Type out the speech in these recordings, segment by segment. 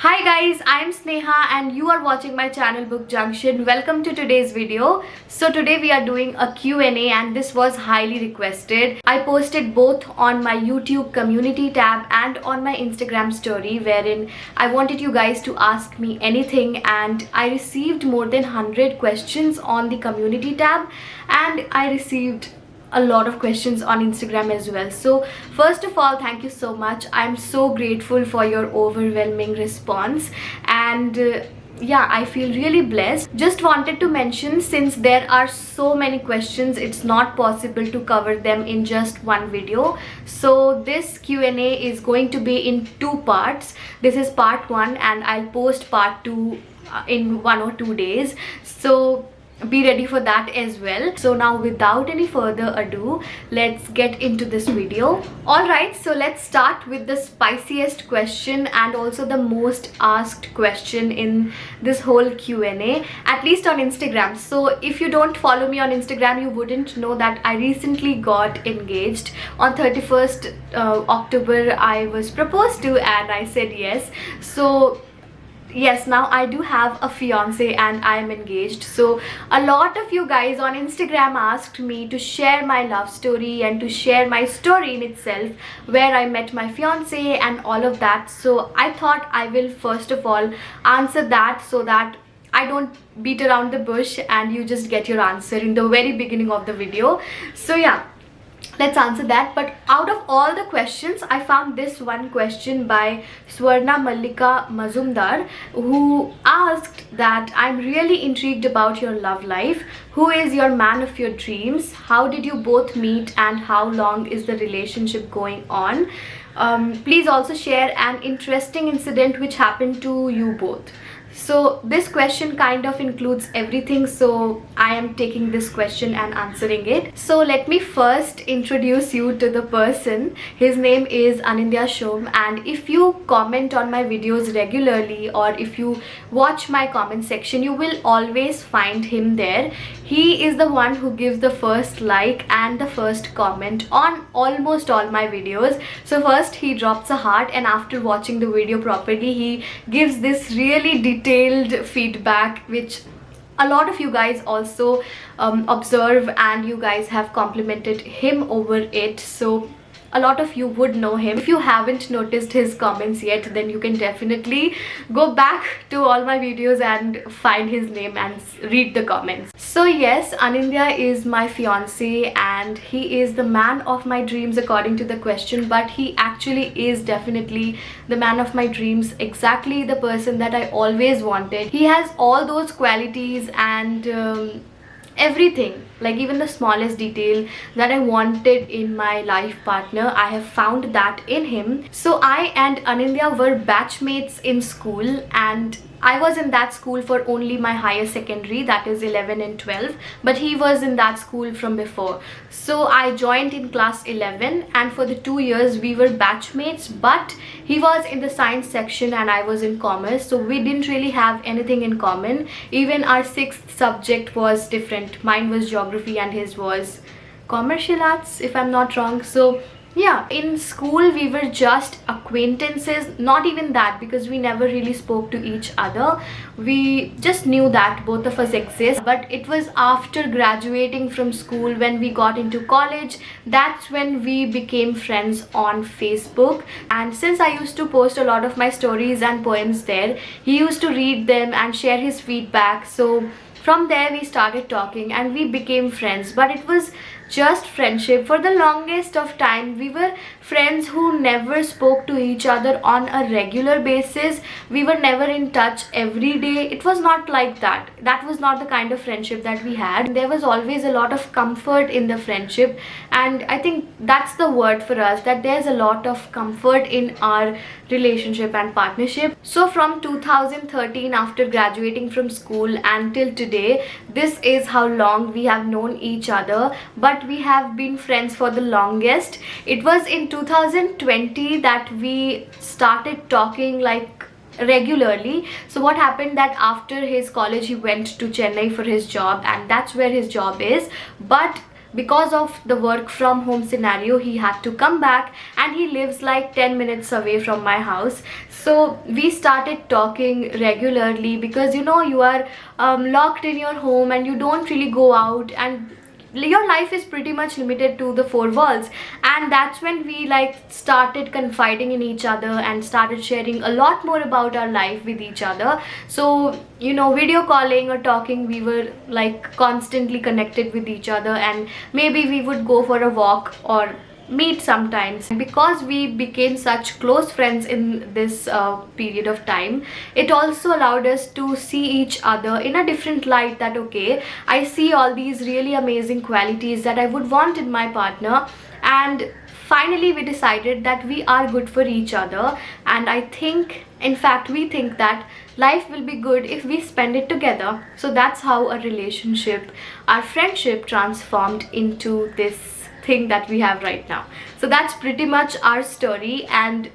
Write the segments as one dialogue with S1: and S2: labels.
S1: Hi guys, I am Sneha and you are watching my channel Book Junction. Welcome to today's video. So today we are doing a Q&A and this was highly requested. I posted both on my YouTube community tab and on my Instagram story wherein I wanted you guys to ask me anything, and I received more than 100 questions on the community tab and I received a lot of questions on Instagram as well. So first of all, thank you so much. I'm so grateful for your overwhelming response, and yeah, I feel really blessed. Just wanted to mention, since there are so many questions, it's not possible to cover them in just one video. So this Q&A is going to be in two parts. This is part 1 and I'll post part 2 in 1 or 2 days. So be ready for that as well. So now without any further ado, let's get into this video. Alright, so let's start with the spiciest question and also the most asked question in this whole Q&A, at least on Instagram. So if you don't follow me on Instagram, you wouldn't know that I recently got engaged. On 31st October I was proposed to and I said yes. So yes, now I do have a fiance and I am engaged. So a lot of you guys on Instagram asked me to share my love story and to share my story in itself, where I met my fiance and all of that. So I thought I will first of all answer that so that I don't beat around the bush and you just get your answer in the very beginning of the video. So yeah, let's answer that. But out of all the questions, I found this one question by Swarna Mallika Mazumdar, who asked that I'm really intrigued about your love life. Who is your man of your dreams? How did you both meet and how long is the relationship going on? Please also share an interesting incident which happened to you both. So this question kind of includes everything, so I am taking this question and answering it. So let me first introduce you to the person. His name is Anindya Shom, and if you comment on my videos regularly or if you watch my comment section, you will always find him there. He is the one who gives the first like and the first comment on almost all my videos. So first he drops a heart, and after watching the video properly, he gives this really detailed feedback which a lot of you guys also observe, and you guys have complimented him over it. So a lot of you would know him. If you haven't noticed his comments yet, then you can definitely go back to all my videos and find his name and read the comments. So yes, Anindya is my fiance and he is the man of my dreams according to the question, but he actually is definitely the man of my dreams, exactly the person that I always wanted. He has all those qualities and everything, like even the smallest detail that I wanted in my life partner, I have found that in him. So I and Anindya were batchmates in school, and I was in that school for only my higher secondary, that is 11 and 12, but he was in that school from before. So I joined in class 11 and for the 2 years we were batchmates, but he was in the science section and I was in commerce, so we didn't really have anything in common. Even our 6th subject was different. Mine was geography and his was commercial arts, if I'm not wrong. So yeah, in school we were just acquaintances, not even that, because we never really spoke to each other. We just knew that both of us exist. But it was after graduating from school, when we got into college, that's when we became friends on Facebook. And since I used to post a lot of my stories and poems there, he used to read them and share his feedback. So from there we started talking and we became friends, but it was just friendship. For the longest of time we were friends who never spoke to each other on a regular basis. We were never in touch every day. It was not like that. That was not the kind of friendship that we had. There was always a lot of comfort in the friendship, and I think that's the word for us, that there's a lot of comfort in our relationship and partnership. So from 2013, after graduating from school until today, this is how long we have known each other, but we have been friends for the longest. It was in 2020 that we started talking like regularly. So what happened that after his college he went to Chennai for his job, and that's where his job is. But because of the work from home scenario, he had to come back, and he lives like 10 minutes away from my house. So we started talking regularly because you are locked in your home and you don't really go out, and your life is pretty much limited to the four walls. And that's when we like started confiding in each other and started sharing a lot more about our life with each other. So video calling or talking, we were like constantly connected with each other, and maybe we would go for a walk or meet sometimes. Because we became such close friends in this period of time, it also allowed us to see each other in a different light, that okay, I see all these really amazing qualities that I would want in my partner. And finally we decided that we are good for each other, and I think, in fact we think that life will be good if we spend it together. So that's how a relationship, our friendship, transformed into this thing that we have right now. So that's pretty much our story. And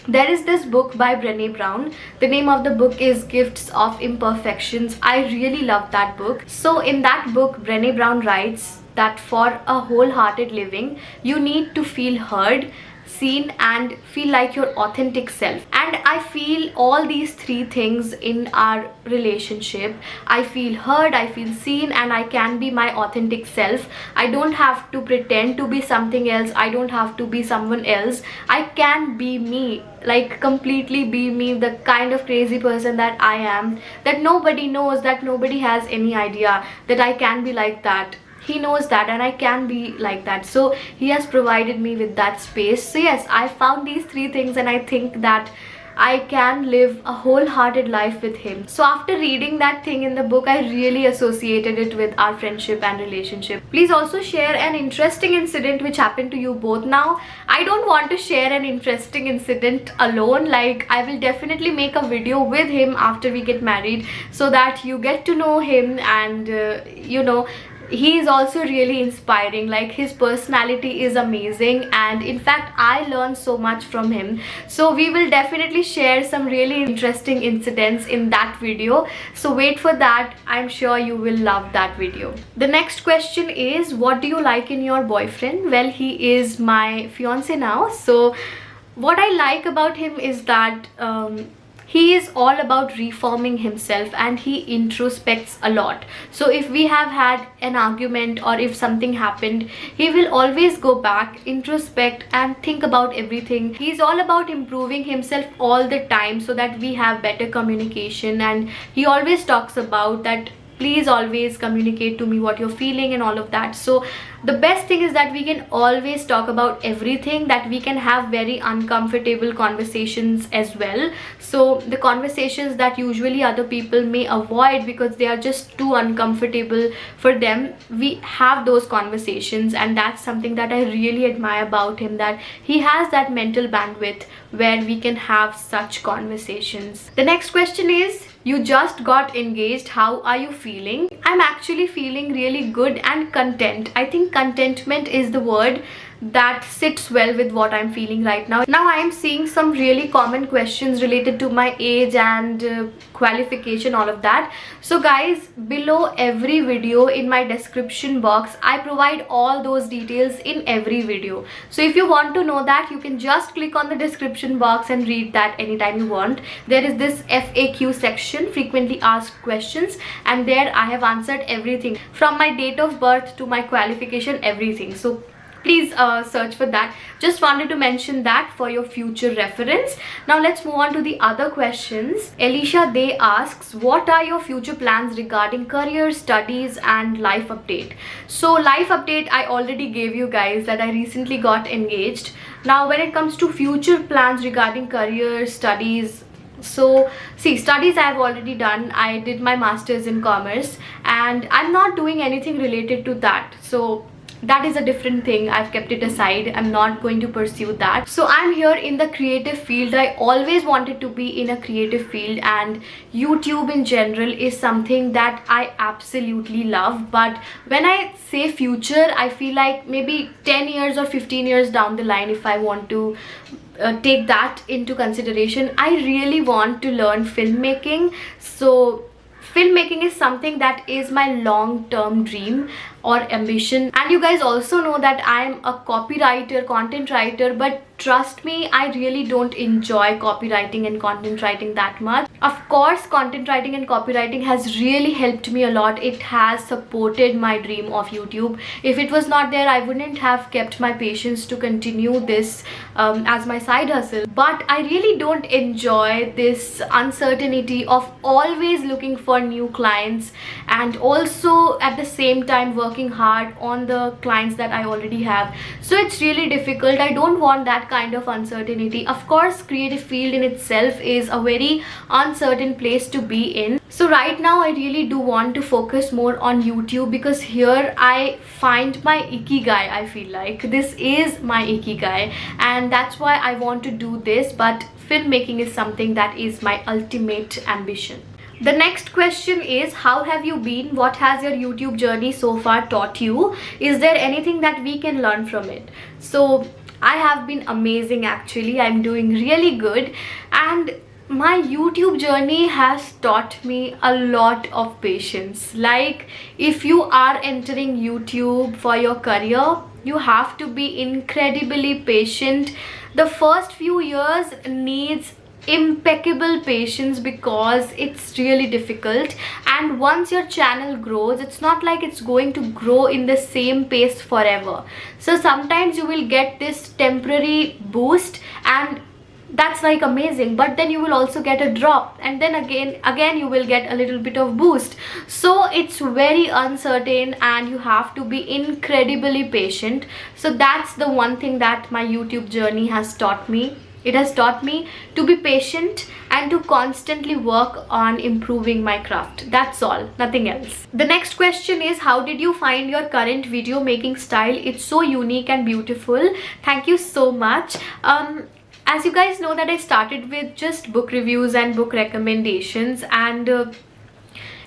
S1: there is this book by Brené Brown. The name of the book is Gifts of Imperfections. I really love that book. So in that book, Brené Brown writes that for a wholehearted living, you need to feel heard, seen, and feel like your authentic self. And I feel all these three things in our relationship. I feel heard, I feel seen, and I can be my authentic self. I don't have to pretend to be something else. I don't have to be someone else. I can be me, like completely be me, the kind of crazy person that I am, that nobody knows, that nobody has any idea that I can be like that. He knows that, and I can be like that. So he has provided me with that space. So yes, I found these three things, and I think that I can live a wholehearted life with him. So after reading that thing in the book, I really associated it with our friendship and relationship. Please also share an interesting incident which happened to you both. Now I don't want to share an interesting incident alone. Like, I will definitely make a video with him after we get married, so that you get to know him. And he is also really inspiring. Like, his personality is amazing, and in fact I learned so much from him. So we will definitely share some really interesting incidents in that video, so wait for that. I'm sure you will love that video. The next question is, what do you like in your boyfriend? Well, he is my fiance now. So what I like about him is that he is all about reforming himself, and he introspects a lot. So if we have had an argument or if something happened, he will always go back, introspect, and think about everything. He's all about improving himself all the time so that we have better communication. And he always talks about that, please always communicate to me what you're feeling and all of that. So the best thing is that we can always talk about everything, that we can have very uncomfortable conversations as well. So the conversations that usually other people may avoid because they are just too uncomfortable for them, we have those conversations. And that's something that I really admire about him, that he has that mental bandwidth where we can have such conversations. The next question is, you just got engaged, how are you feeling? I'm actually feeling really good and content. I think contentment is the word that sits well with what I'm feeling right now. Now I am seeing some really common questions related to my age and qualification, all of that. So guys, below every video in my description box, I provide all those details in every video. So if you want to know that, you can just click on the description box and read that anytime you want. There is this FAQ section, frequently asked questions, and there I have answered everything from my date of birth to my qualification, everything. So please search for that. Just wanted to mention that for your future reference. Now let's move on to the other questions. Alicia Day asks, what are your future plans regarding career, studies, and life update? So life update, I already gave you guys that I recently got engaged. Now when it comes to future plans regarding career, studies, so see, studies I have already done. I did my masters in commerce, and I'm not doing anything related to that. So that is a different thing. I've kept it aside. I'm not going to pursue that. So I'm here in the creative field. I always wanted to be in a creative field, and YouTube in general is something that I absolutely love. But when I say future, I feel like maybe 10 years or 15 years down the line, if I want to take that into consideration, I really want to learn filmmaking. So filmmaking is something that is my long-term dream. or ambition. And you guys also know that I am a copywriter, content writer, but trust me, I really don't enjoy copywriting and content writing that much. Of course, content writing and copywriting has really helped me a lot. It has supported my dream of YouTube. If it was not there, I wouldn't have kept my patience to continue this as my side hustle. But I really don't enjoy this uncertainty of always looking for new clients and also at the same time working hard on the clients that I already have. So it's really difficult. I don't want that kind of uncertainty. Of course, creative field in itself is a very uncertain place to be in. So right now I really do want to focus more on YouTube, because here I find my ikigai. I feel like this is my ikigai, and that's why I want to do this. But filmmaking is something that is my ultimate ambition. The next question is, how have you been? What has your YouTube journey so far taught you? Is there anything that we can learn from it? So I have been amazing actually. I'm doing really good, and my YouTube journey has taught me a lot of patience. Like, if you are entering YouTube for your career, you have to be incredibly patient. The first few years needs impeccable patience because it's really difficult, and once your channel grows, it's not like it's going to grow in the same pace forever. So sometimes you will get this temporary boost, and that's like amazing, but then you will also get a drop, and then again you will get a little bit of boost. So it's very uncertain, and you have to be incredibly patient. So that's the one thing that my YouTube journey has taught me. It has taught me to be patient and to constantly work on improving my craft. That's all, nothing else. The next question is, how did you find your current video making style? It's so unique and beautiful. Thank you so much. As you guys know that I started with just book reviews and book recommendations, and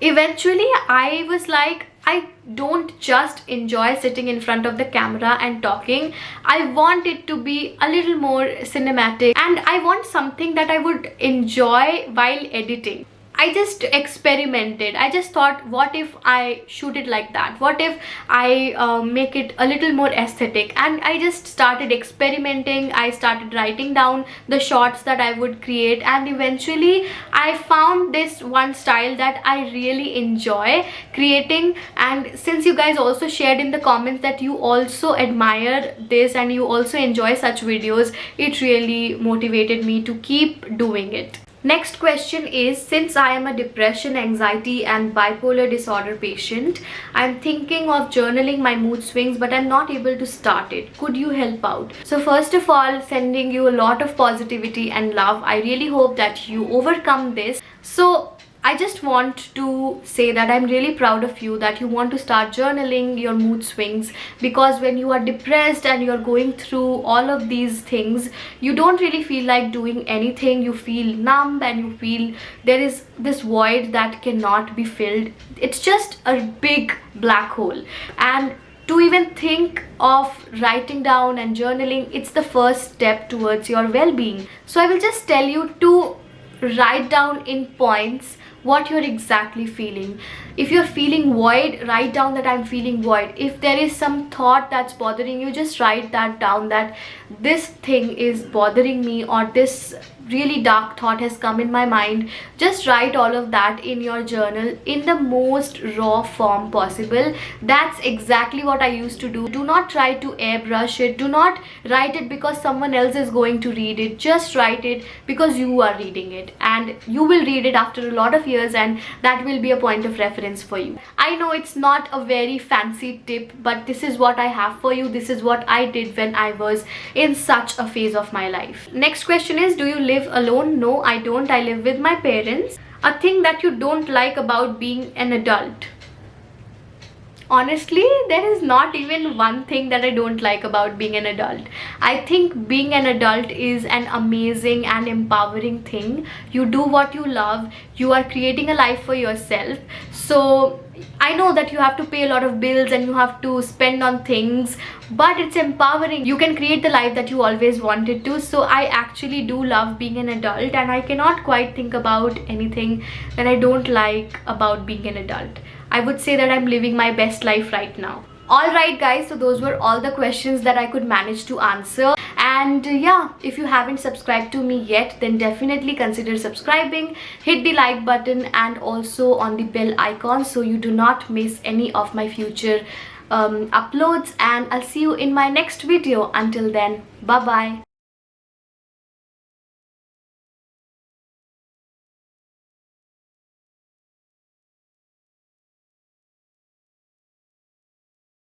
S1: eventually I was like, I don't just enjoy sitting in front of the camera and talking. I want it to be a little more cinematic, and I want something that I would enjoy while editing. I just experimented. I just thought, what if I shoot it like that? What if I make it a little more aesthetic? And I just started experimenting. I started writing down the shots that I would create, and eventually I found this one style that I really enjoy creating. And since you guys also shared in the comments that you also admire this and you also enjoy such videos, it really motivated me to keep doing it. Next question is, since I am a depression, anxiety and bipolar disorder patient, I'm thinking of journaling my mood swings, but I'm not able to start it. Could you help out? So first of all, sending you a lot of positivity and love. I really hope that you overcome this. So I just want to say that I'm really proud of you that you want to start journaling your mood swings, because when you are depressed and you're going through all of these things, you don't really feel like doing anything. You feel numb and you feel there is this void that cannot be filled. It's just a big black hole, and to even think of writing down and journaling, it's the first step towards your well-being. So I will just tell you to write down in points what you're exactly feeling. If you're feeling void, write down that I'm feeling void. If there is some thought that's bothering you, just write that down, that this thing is bothering me, or this really dark thought has come in my mind. Just write all of that in your journal in the most raw form possible. That's exactly what I used to do. Do not try to airbrush it. Do not write it because someone else is going to read it. Just write it because you are reading it, and you will read it after a lot of years, and that will be a point of reference for you. I know it's not a very fancy tip, but this is what I have for you. This is what I did when I was in such a phase of my life. Next question is, do you live alone? No, I don't. I live with my parents. A thing that you don't like about being an adult? Honestly, there is not even one thing that I don't like about being an adult. I think being an adult is an amazing and empowering thing. You do what you love. You are creating a life for yourself. So I know that you have to pay a lot of bills and you have to spend on things, but it's empowering. You can create the life that you always wanted to. So I actually do love being an adult, and I cannot quite think about anything that I don't like about being an adult. I would say that I'm living my best life right now. Alright guys, so those were all the questions that I could manage to answer. And yeah, if you haven't subscribed to me yet, then definitely consider subscribing, hit the like button and also on the bell icon so you do not miss any of my future uploads. And I'll see you in my next video. Until then, bye bye.